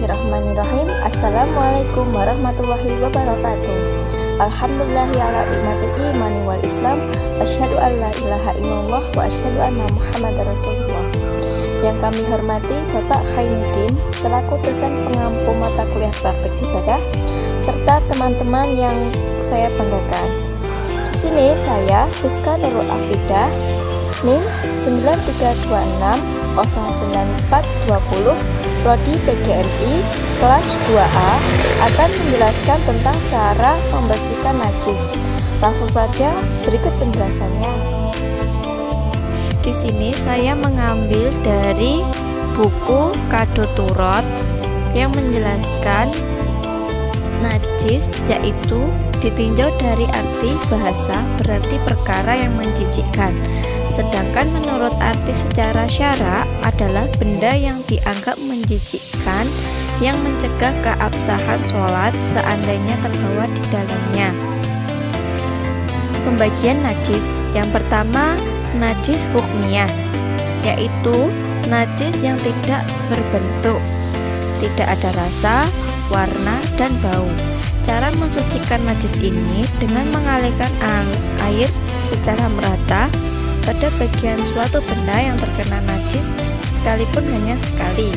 Bismillahirrahmanirrahim. Assalamualaikum warahmatullahi wabarakatuh. Alhamdulillahi ala nikmatil imani wal islam. Asyhadu an la ilaha illallah wa asyhadu anna muhammadar rasulullah. Yang kami hormati Bapak Khainuddin selaku dosen pengampu mata kuliah praktik ibadah serta teman-teman yang saya banggakan. Di sini saya Siska Nurul Afidah, NIM 9326094020, Prodi PGMI kelas 2A, akan menjelaskan tentang cara membersihkan najis. Langsung saja berikut penjelasannya. Di sini saya mengambil dari buku Kado Turot yang menjelaskan najis, yaitu ditinjau dari arti bahasa berarti perkara yang menjijikkan. Sedangkan menurut arti secara syara adalah benda yang dianggap menjijikkan yang mencegah keabsahan sholat seandainya terbawa di dalamnya. Pembagian najis. Yang pertama, najis hukmiyah, yaitu najis yang tidak berbentuk, tidak ada rasa, warna, dan bau. Cara mensucikan najis ini dengan mengalirkan air secara merata pada bagian suatu benda yang terkena najis sekalipun hanya sekali.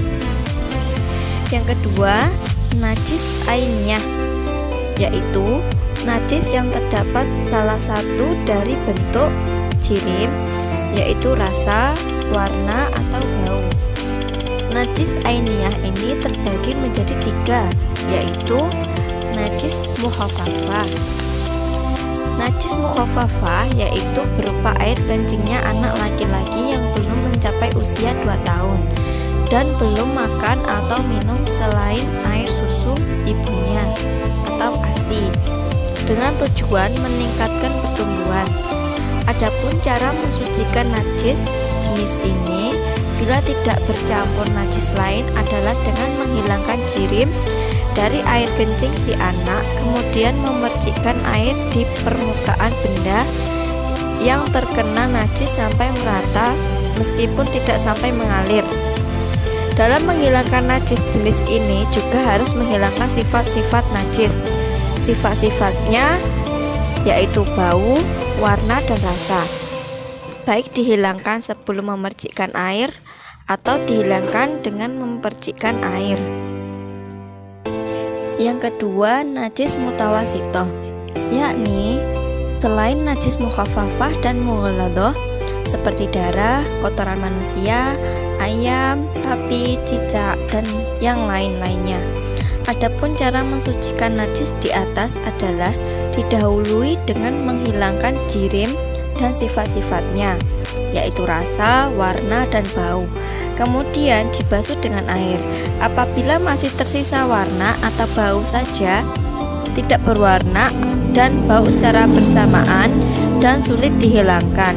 Yang kedua, najis ainiyah, yaitu najis yang terdapat salah satu dari bentuk jirim, yaitu rasa, warna, atau bau. Najis ainiyah ini terbagi menjadi tiga, yaitu najis mukhafafah. Najis mukhafafah yaitu berupa air kencingnya anak laki-laki yang belum mencapai usia 2 tahun dan belum makan atau minum selain air susu ibunya atau ASI dengan tujuan meningkatkan pertumbuhan. Adapun cara mensucikan najis jenis ini bila tidak bercampur najis lain adalah dengan menghilangkan jirim dari air kencing si anak, kemudian memercikkan air di permukaan benda yang terkena najis sampai merata meskipun tidak sampai mengalir. Dalam menghilangkan najis jenis ini juga harus menghilangkan sifat-sifat najis. Sifat-sifatnya yaitu bau, warna, dan rasa. Baik dihilangkan sebelum memercikkan air atau dihilangkan dengan memercikkan air. Yang kedua, najis mutawasitoh, yakni selain najis mukhafafah dan mughalladoh seperti darah, kotoran manusia, ayam, sapi, cicak, dan yang lain-lainnya. Adapun cara mensucikan najis di atas adalah didahului dengan menghilangkan jirim dan sifat-sifatnya, yaitu rasa, warna, dan bau. Kemudian dibasuh dengan air. Apabila masih tersisa warna atau bau saja, tidak berwarna dan bau secara bersamaan dan sulit dihilangkan,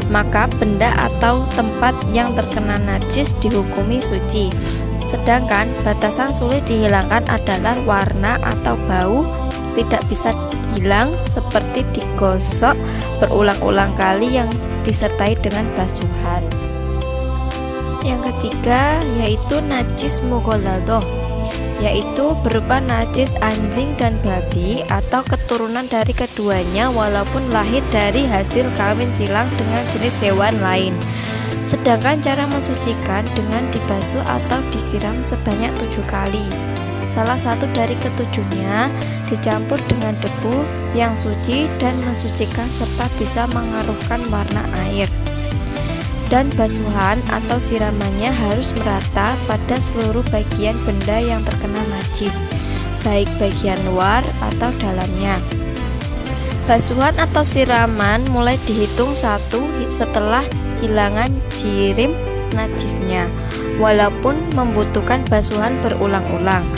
maka benda atau tempat yang terkena najis dihukumi suci. Sedangkan batasan sulit dihilangkan adalah warna atau bau tidak bisa hilang seperti digosok berulang-ulang kali yang disertai dengan basuhan. Yang ketiga yaitu najis mughalladoh, yaitu berupa najis anjing dan babi atau keturunan dari keduanya walaupun lahir dari hasil kawin silang dengan jenis hewan lain. Sedangkan cara mensucikan dengan dibasuh atau disiram sebanyak 7 kali. Salah satu dari ketujuhnya dicampur dengan debu yang suci dan mensucikan serta bisa mengaruhkan warna air. Dan basuhan atau siramannya harus merata pada seluruh bagian benda yang terkena najis, baik bagian luar atau dalamnya. Basuhan atau siraman mulai dihitung 1 setelah hilangan jirim najisnya, walaupun membutuhkan basuhan berulang-ulang.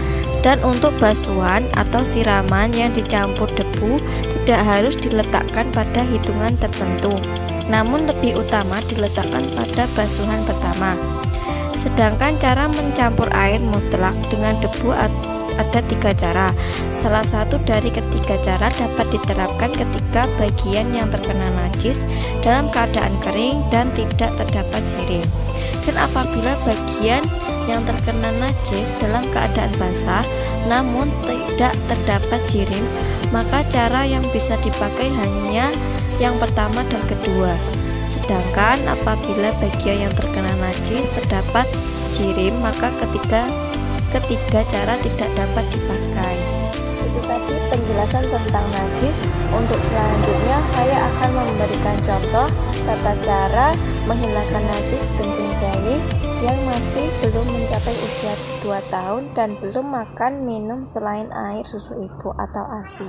Dan untuk basuhan atau siraman yang dicampur debu tidak harus diletakkan pada hitungan tertentu, namun lebih utama diletakkan pada basuhan pertama. Sedangkan cara mencampur air mutlak dengan debu ada 3 cara. Salah satu dari ketiga cara dapat diterapkan ketika bagian yang terkena najis dalam keadaan kering dan tidak terdapat jirim. Dan apabila bagian yang terkena najis dalam keadaan basah namun tidak terdapat jirim, maka cara yang bisa dipakai hanya yang pertama dan kedua. Sedangkan apabila bagian yang terkena najis terdapat jirim, maka ketiga cara tidak dapat dipakai. Itu tadi penjelasan tentang najis. Untuk selanjutnya saya akan memberikan contoh tata cara menghilangkan najis kencing bayi yang masih belum mencapai usia 2 tahun dan belum makan minum selain air susu ibu atau ASI.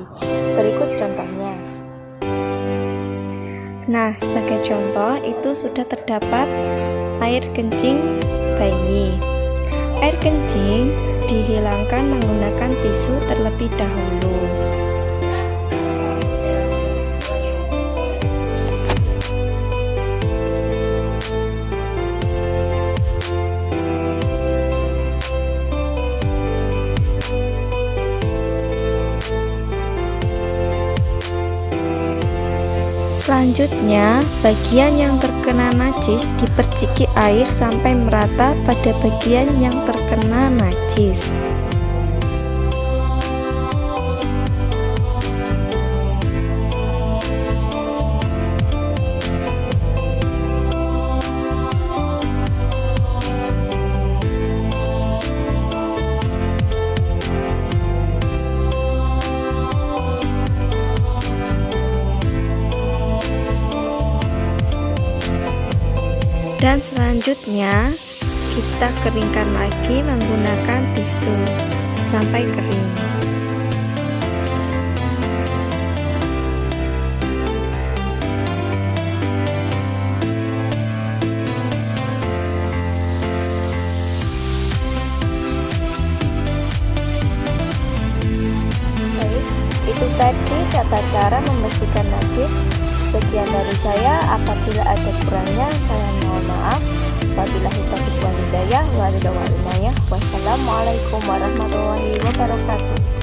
Berikut contohnya. Nah, sebagai contoh itu sudah terdapat air kencing bayi. Air kencing dihilangkan menggunakan tisu terlebih dahulu. Selanjutnya, bagian yang terkena najis diperciki air sampai merata pada bagian yang terkena najis. Dan selanjutnya kita keringkan lagi menggunakan tisu sampai kering. Baik, itu tadi tata cara membersihkan najis. Sekian dari saya, apabila ada kurangnya saya mohon maaf. Wabillahi taufiq wal hidayah. Wassalamualaikum warahmatullahi wabarakatuh.